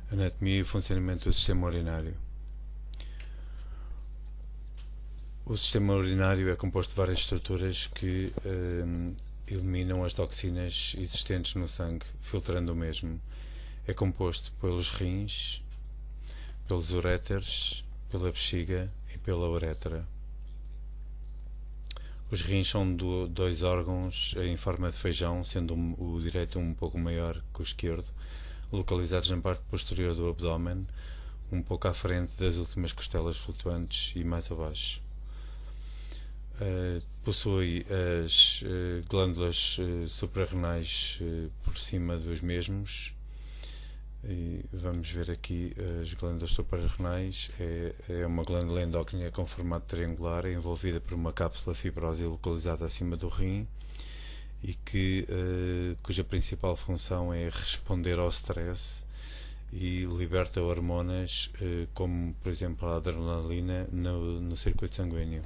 Anatomia e funcionamento do sistema urinário. O sistema urinário é composto de várias estruturas que eliminam as toxinas existentes no sangue, filtrando o mesmo. É composto pelos rins, pelos uréteres, pela bexiga e pela uretra. Os rins são dois órgãos em forma de feijão, sendo o direito um pouco maior que o esquerdo, localizados na parte posterior do abdômen, um pouco à frente das últimas costelas flutuantes e mais abaixo. Possui as glândulas suprarrenais por cima dos mesmos. E vamos ver aqui as glândulas suprarrenais. É uma glândula endócrina com formato triangular, envolvida por uma cápsula fibrosa localizada acima do rim e cuja principal função é responder ao stress e liberta hormonas como, por exemplo, a adrenalina no circuito sanguíneo.